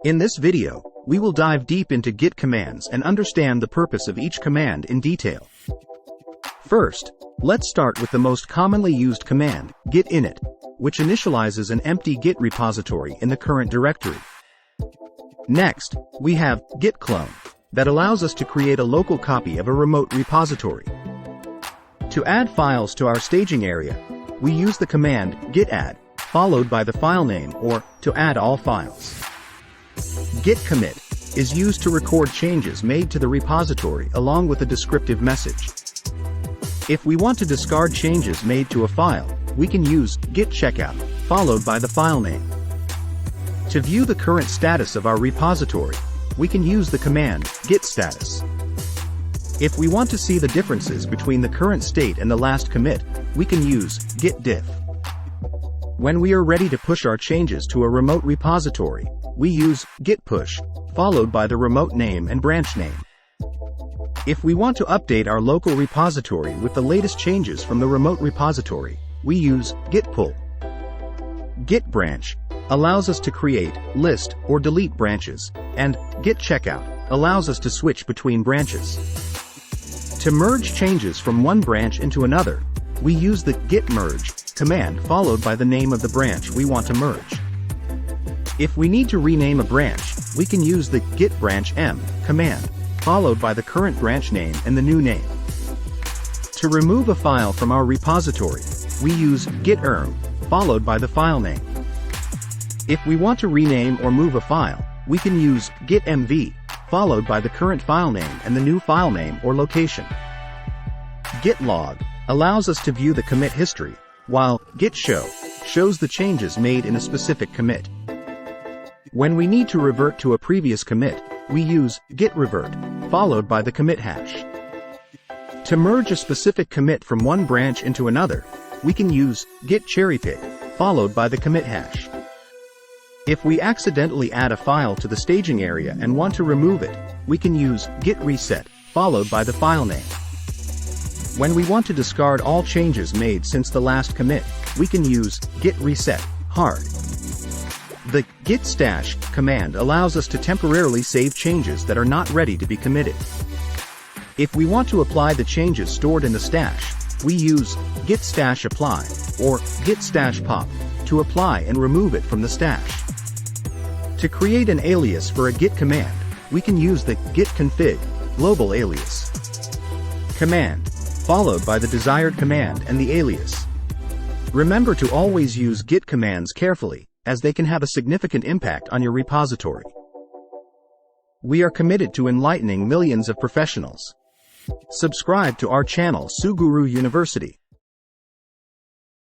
In this video, we will dive deep into Git commands and understand the purpose of each command in detail. First, let's start with the most commonly used command, git init, which initializes an empty Git repository in the current directory. Next, we have git clone, that allows us to create a local copy of a remote repository. To add files to our staging area, we use the command git add, followed by the file name or to add all files. Git commit is used to record changes made to the repository along with a descriptive message. If we want to discard changes made to a file, we can use git checkout, followed by the file name. To view the current status of our repository, we can use the command git status. If we want to see the differences between the current state and the last commit, we can use git diff. When we are ready to push our changes to a remote repository, we use git push, followed by the remote name and branch name. If we want to update our local repository with the latest changes from the remote repository, we use git pull. Git branch allows us to create, list, or delete branches, and git checkout allows us to switch between branches. To merge changes from one branch into another, we use the git merge command followed by the name of the branch we want to merge. If we need to rename a branch, we can use the git branch m command, followed by the current branch name and the new name. To remove a file from our repository, we use git erm, followed by the file name. If we want to rename or move a file, we can use git mv, followed by the current file name and the new file name or location. Git log allows us to view the commit history, while git show shows the changes made in a specific commit. When we need to revert to a previous commit, we use git revert, followed by the commit hash. To merge a specific commit from one branch into another, we can use git cherrypick, followed by the commit hash. If we accidentally add a file to the staging area and want to remove it, we can use git reset, followed by the file name. When we want to discard all changes made since the last commit, we can use git reset, hard. The git stash command allows us to temporarily save changes that are not ready to be committed. If we want to apply the changes stored in the stash, we use git stash apply, or git stash pop, to apply and remove it from the stash. To create an alias for a git command, we can use the git config global alias command, followed by the desired command and the alias. Remember to always use git commands carefully, as they can have a significant impact on your repository. We are committed to enlightening millions of professionals. Subscribe to our channel Suguru University.